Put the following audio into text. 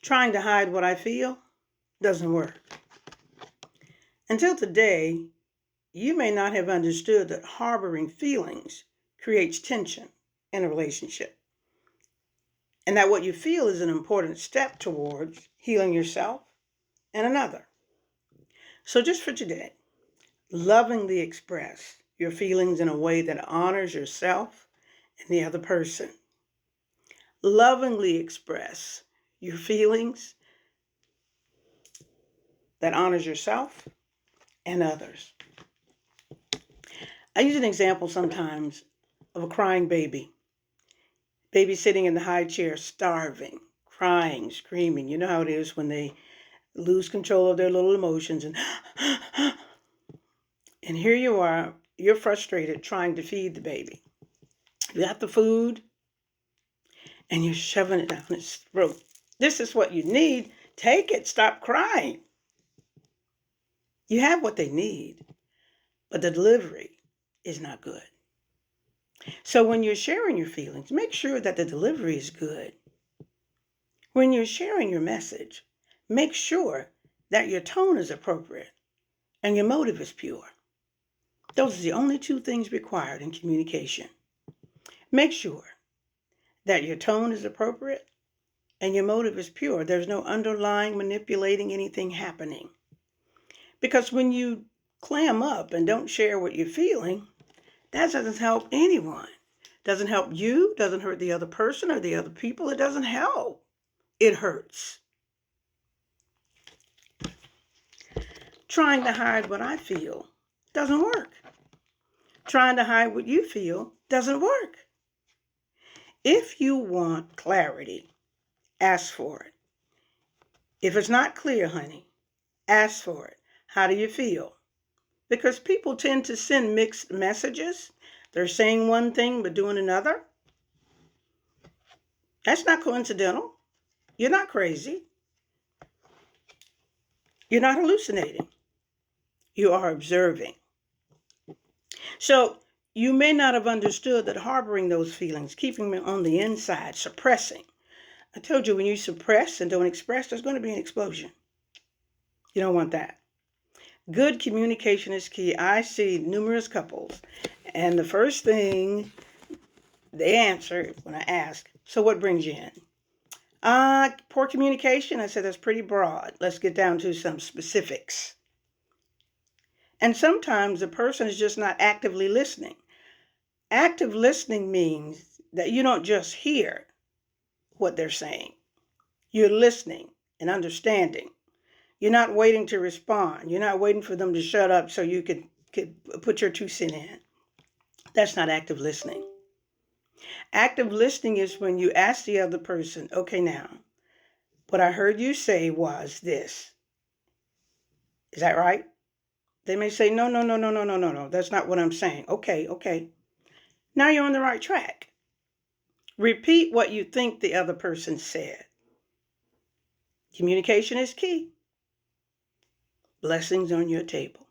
Trying to hide what I feel doesn't work. Until today, you may not have understood that harboring feelings creates tension in a relationship, and that what you feel is an important step towards healing yourself and another. So, just for today, lovingly express your feelings in a way that honors yourself and the other person. Lovingly express your feelings that honors yourself and others. I use an example sometimes of a crying baby. Baby sitting in the high chair, starving, crying, screaming. You know how it is when they lose control of their little emotions. And here you are, you're frustrated trying to feed the baby. You got the food and you're shoving it down its throat. This is what you need. Take it. Stop crying. You have what they need, but the delivery is not good. So when you're sharing your feelings, make sure that the delivery is good. When you're sharing your message, make sure that your tone is appropriate and your motive is pure. Those are the only two things required in communication. Make sure that your tone is appropriate and your motive is pure. There's no underlying manipulating anything happening. Because when you clam up and don't share what you're feeling, that doesn't help anyone. Doesn't help you, doesn't hurt the other person or the other people. It doesn't help. It hurts. Trying to hide what I feel doesn't work. Trying to hide what you feel doesn't work. If you want clarity, ask for it. If it's not clear, honey, ask for it. How do you feel? Because people tend to send mixed messages. They're saying one thing but doing another. That's not coincidental. You're not crazy. You're not hallucinating. You are observing. So you may not have understood that harboring those feelings, keeping them on the inside, suppressing. I told you when you suppress and don't express, there's going to be an explosion. You don't want that. Good communication is key. I see numerous couples, and the first thing they answer when I ask, so what brings you in? Poor communication. I said, that's pretty broad. Let's get down to some specifics. And sometimes the person is just not actively listening. Active listening means that you don't just hear what they're saying. You're listening and understanding. You're not waiting to respond. You're not waiting for them to shut up so you could put your 2 cents in. That's not active listening. Active listening is when you ask the other person, okay, now, what I heard you say was this. Is that right? They may say, no. That's not what I'm saying. Okay. Now you're on the right track. Repeat what you think the other person said. Communication is key. Blessings on your table.